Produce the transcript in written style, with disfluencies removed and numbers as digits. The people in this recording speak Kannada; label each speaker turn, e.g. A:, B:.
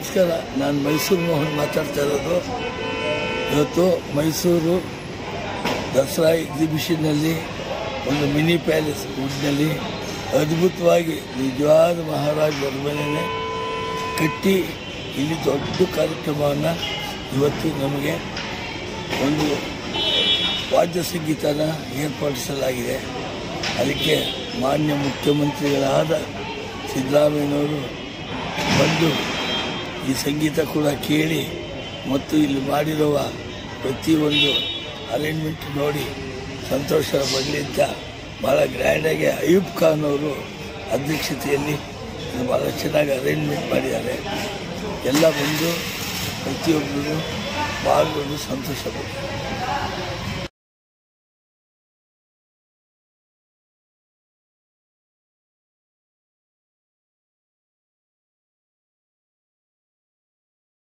A: ನಮಸ್ಕಾರ. ನಾನು ಮೈಸೂರು ಮೋಹನ್ ಮಾತಾಡ್ತಾ ಇರೋದು. ಇವತ್ತು ಮೈಸೂರು ದಸರಾ ಎಕ್ಸಿಬಿಷನ್ನಲ್ಲಿ ಒಂದು ಮಿನಿ ಪ್ಯಾಲೇಸ್ ವುಡ್ನಲ್ಲಿ ಅದ್ಭುತವಾಗಿ ನಿಜವಾದ ಮಹಾರಾಜ ಅರಮನೆಯೇ ಕಟ್ಟಿ ಇಲ್ಲಿ ದೊಡ್ಡ ಕಾರ್ಯಕ್ರಮವನ್ನು ಇವತ್ತು ನಮಗೆ ಒಂದು ವಾದ್ಯ ಸಂಗೀತನ ಏರ್ಪಡಿಸಲಾಗಿದೆ. ಅದಕ್ಕೆ ಮಾನ್ಯ ಮುಖ್ಯಮಂತ್ರಿಗಳಾದ ಸಿದ್ದರಾಮಯ್ಯನವರು ಬಂದು ಈ ಸಂಗೀತ ಕೂಡ ಕೇಳಿ ಮತ್ತು ಇಲ್ಲಿ ಮಾಡಿರುವ ಪ್ರತಿಯೊಂದು ಅರೇಂಜ್ಮೆಂಟ್ ನೋಡಿ ಸಂತೋಷ ಪಡಲಿ ಅಂತ ಭಾಳ ಗ್ರ್ಯಾಂಡಾಗಿ ಅಯೂಬ್ ಖಾನ್ ಅವರು ಅಧ್ಯಕ್ಷತೆಯಲ್ಲಿ ಭಾಳ ಚೆನ್ನಾಗಿ ಅರೇಂಜ್ಮೆಂಟ್ ಮಾಡಿದ್ದಾರೆ. ಎಲ್ಲ ಬಂದು ಪ್ರತಿಯೊಬ್ಬರು ಪಾಲ್ಗೊಂಡು ಸಂತೋಷ ಪಡ್ತಾರೆ.